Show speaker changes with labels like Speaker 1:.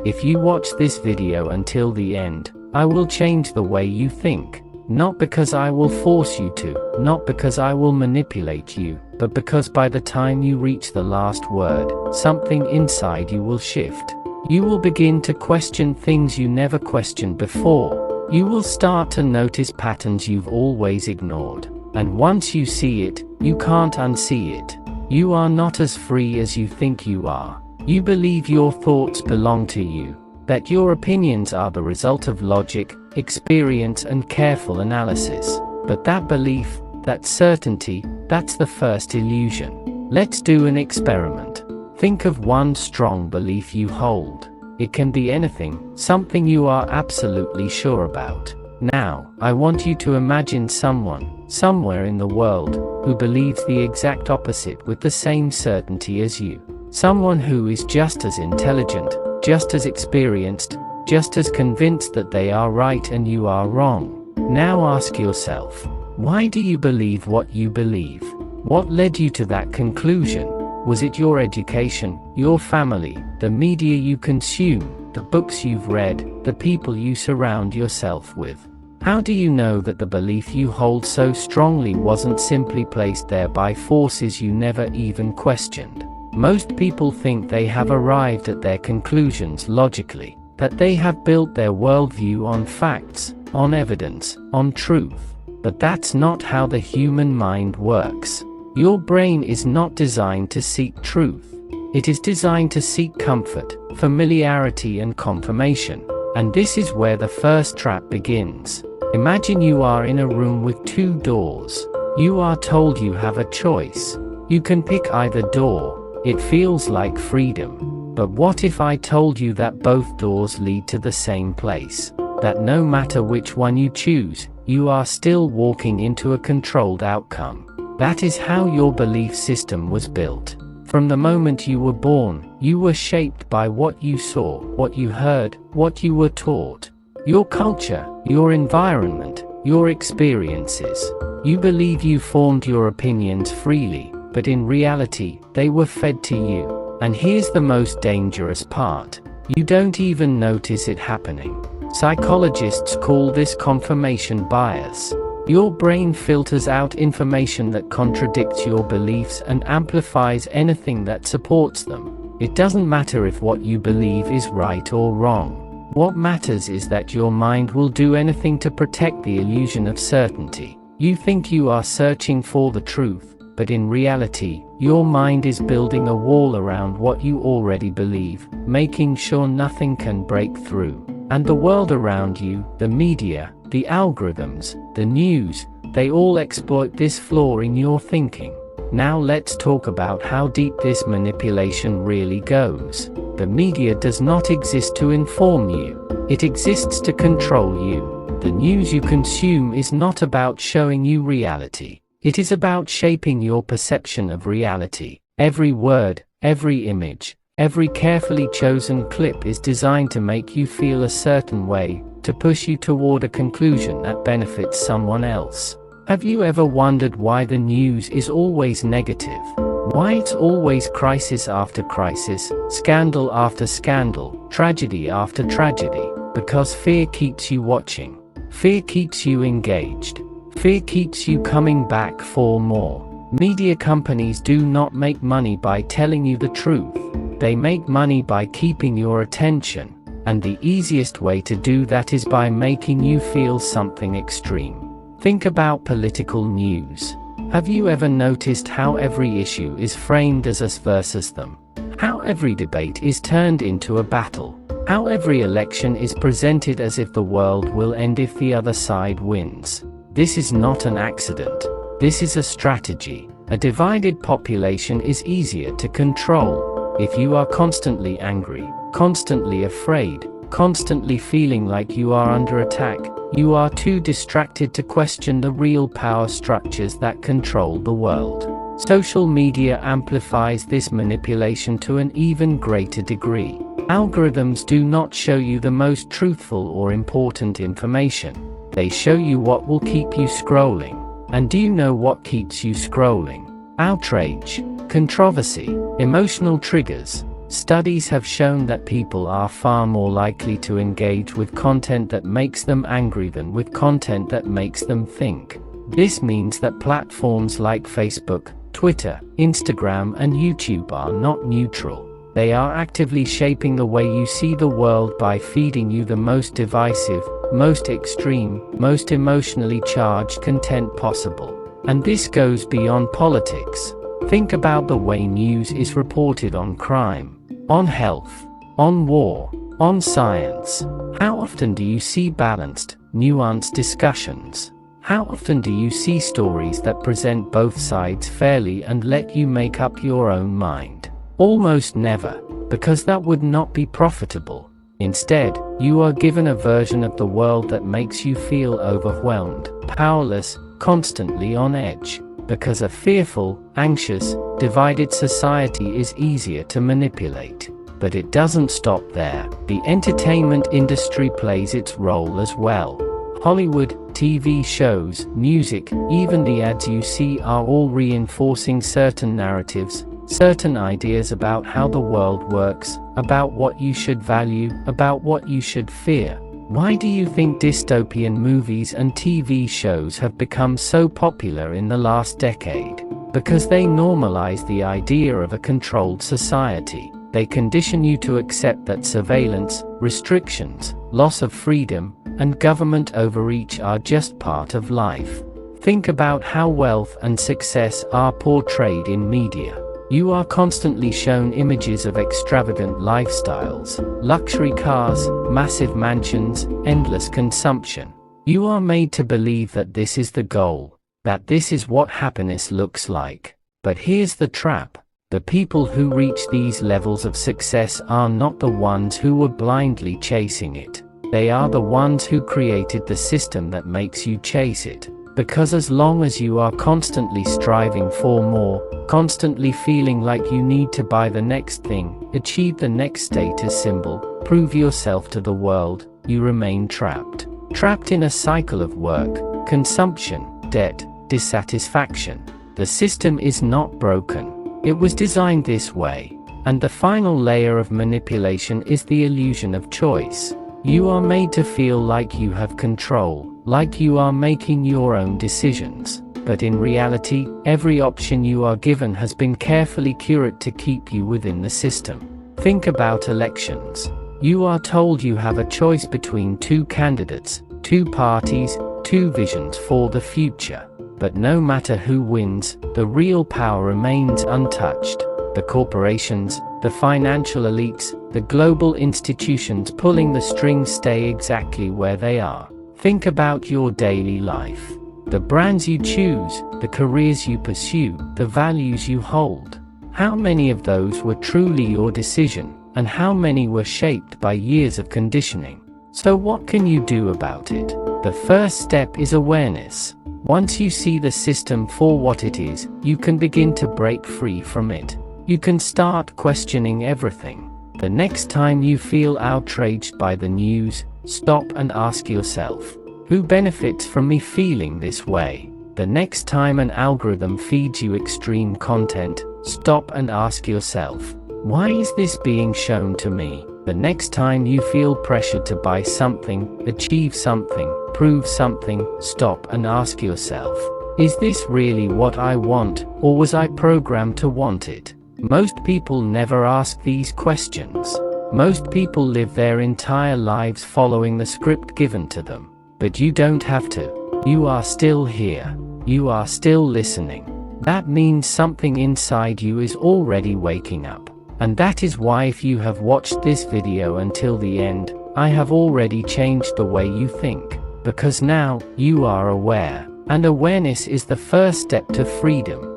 Speaker 1: If you watch this video until the end, I will change the way you think. Not because I will force you to, not because I will manipulate you, but because by the time you reach the last word, something inside you will shift. You will begin to question things you never questioned before. You will start to notice patterns you've always ignored. And once you see it, you can't unsee it. You are not as free as you think you are. You believe your thoughts belong to you, that your opinions are the result of logic, experience and careful analysis. But that belief, that certainty, that's the first illusion. Let's do an experiment. Think of one strong belief you hold. It can be anything, something you are absolutely sure about. Now, I want you to imagine someone, somewhere in the world, who believes the exact opposite with the same certainty as you. Someone who is just as intelligent, just as experienced, just as convinced that they are right and you are wrong. Now ask yourself, why do you believe what you believe? What led you to that conclusion? Was it your education, your family, the media you consume, the books you've read, the people you surround yourself with? How do you know that the belief you hold so strongly wasn't simply placed there by forces you never even questioned? Most people think they have arrived at their conclusions logically, that they have built their worldview on facts, on evidence, on truth. But that's not how the human mind works. Your brain is not designed to seek truth. It is designed to seek comfort, familiarity and confirmation. And this is where the first trap begins. Imagine you are in a room with two doors. You are told you have a choice. You can pick either door. It feels like freedom. But what if I told you that both doors lead to the same place? That no matter which one you choose, you are still walking into a controlled outcome. That is how your belief system was built. From the moment you were born, you were shaped by what you saw, what you heard, what you were taught. Your culture, your environment, your experiences. You believe you formed your opinions freely, but in reality, they were fed to you. And here's the most dangerous part. You don't even notice it happening. Psychologists call this confirmation bias. Your brain filters out information that contradicts your beliefs and amplifies anything that supports them. It doesn't matter if what you believe is right or wrong. What matters is that your mind will do anything to protect the illusion of certainty. You think you are searching for the truth, but in reality, your mind is building a wall around what you already believe, making sure nothing can break through. And the world around you, the media, the algorithms, the news, they all exploit this flaw in your thinking. Now let's talk about how deep this manipulation really goes. The media does not exist to inform you. It exists to control you. The news you consume is not about showing you reality. It is about shaping your perception of reality. Every word, every image, every carefully chosen clip is designed to make you feel a certain way, to push you toward a conclusion that benefits someone else. Have you ever wondered why the news is always negative? Why it's always crisis after crisis, scandal after scandal, tragedy after tragedy? Because fear keeps you watching. Fear keeps you engaged. Fear keeps you coming back for more. Media companies do not make money by telling you the truth. They make money by keeping your attention. And the easiest way to do that is by making you feel something extreme. Think about political news. Have you ever noticed how every issue is framed as us versus them? How every debate is turned into a battle? How every election is presented as if the world will end if the other side wins? This is not an accident. This is a strategy. A divided population is easier to control. If you are constantly angry, constantly afraid, constantly feeling like you are under attack, you are too distracted to question the real power structures that control the world. Social media amplifies this manipulation to an even greater degree. Algorithms do not show you the most truthful or important information. They show you what will keep you scrolling. And do you know what keeps you scrolling? Outrage, controversy, emotional triggers. Studies have shown that people are far more likely to engage with content that makes them angry than with content that makes them think. This means that platforms like Facebook, Twitter, Instagram, and YouTube are not neutral. They are actively shaping the way you see the world by feeding you the most divisive, most extreme, most emotionally charged content possible. And this goes beyond politics. Think about the way news is reported on crime, on health, on war, on science. How often do you see balanced, nuanced discussions? How often do you see stories that present both sides fairly and let you make up your own mind? Almost never, because that would not be profitable. Instead, you are given a version of the world that makes you feel overwhelmed, powerless, constantly on edge. Because a fearful, anxious, divided society is easier to manipulate. But it doesn't stop there. The entertainment industry plays its role as well. Hollywood, TV shows, music, even the ads you see are all reinforcing certain narratives, certain ideas about how the world works, about what you should value, about what you should fear. Why do you think dystopian movies and TV shows have become so popular in the last decade? Because they normalize the idea of a controlled society. They condition you to accept that surveillance, restrictions, loss of freedom, and government overreach are just part of life. Think about how wealth and success are portrayed in media. You are constantly shown images of extravagant lifestyles, luxury cars, massive mansions, endless consumption. You are made to believe that this is the goal, that this is what happiness looks like. But here's the trap. The people who reach these levels of success are not the ones who were blindly chasing it. They are the ones who created the system that makes you chase it. Because as long as you are constantly striving for more, constantly feeling like you need to buy the next thing, achieve the next status symbol, prove yourself to the world, you remain trapped. Trapped in a cycle of work, consumption, debt, dissatisfaction. The system is not broken. It was designed this way. And the final layer of manipulation is the illusion of choice. You are made to feel like you have control, like you are making your own decisions. But in reality, every option you are given has been carefully curated to keep you within the system. Think about elections. You are told you have a choice between two candidates, two parties, two visions for the future. But no matter who wins, the real power remains untouched. The corporations, the financial elites, the global institutions pulling the strings stay exactly where they are. Think about your daily life. The brands you choose, the careers you pursue, the values you hold. How many of those were truly your decision, and how many were shaped by years of conditioning? So what can you do about it? The first step is awareness. Once you see the system for what it is, you can begin to break free from it. You can start questioning everything. The next time you feel outraged by the news, stop and ask yourself, who benefits from me feeling this way? The next time an algorithm feeds you extreme content, stop and ask yourself, why is this being shown to me? The next time you feel pressured to buy something, achieve something, prove something, stop and ask yourself, is this really what I want, or was I programmed to want it? Most people never ask these questions. Most people live their entire lives following the script given to them. But you don't have to. You are still here. You are still listening. That means something inside you is already waking up. And that is why if you have watched this video until the end, I have already changed the way you think. Because now, you are aware. And awareness is the first step to freedom.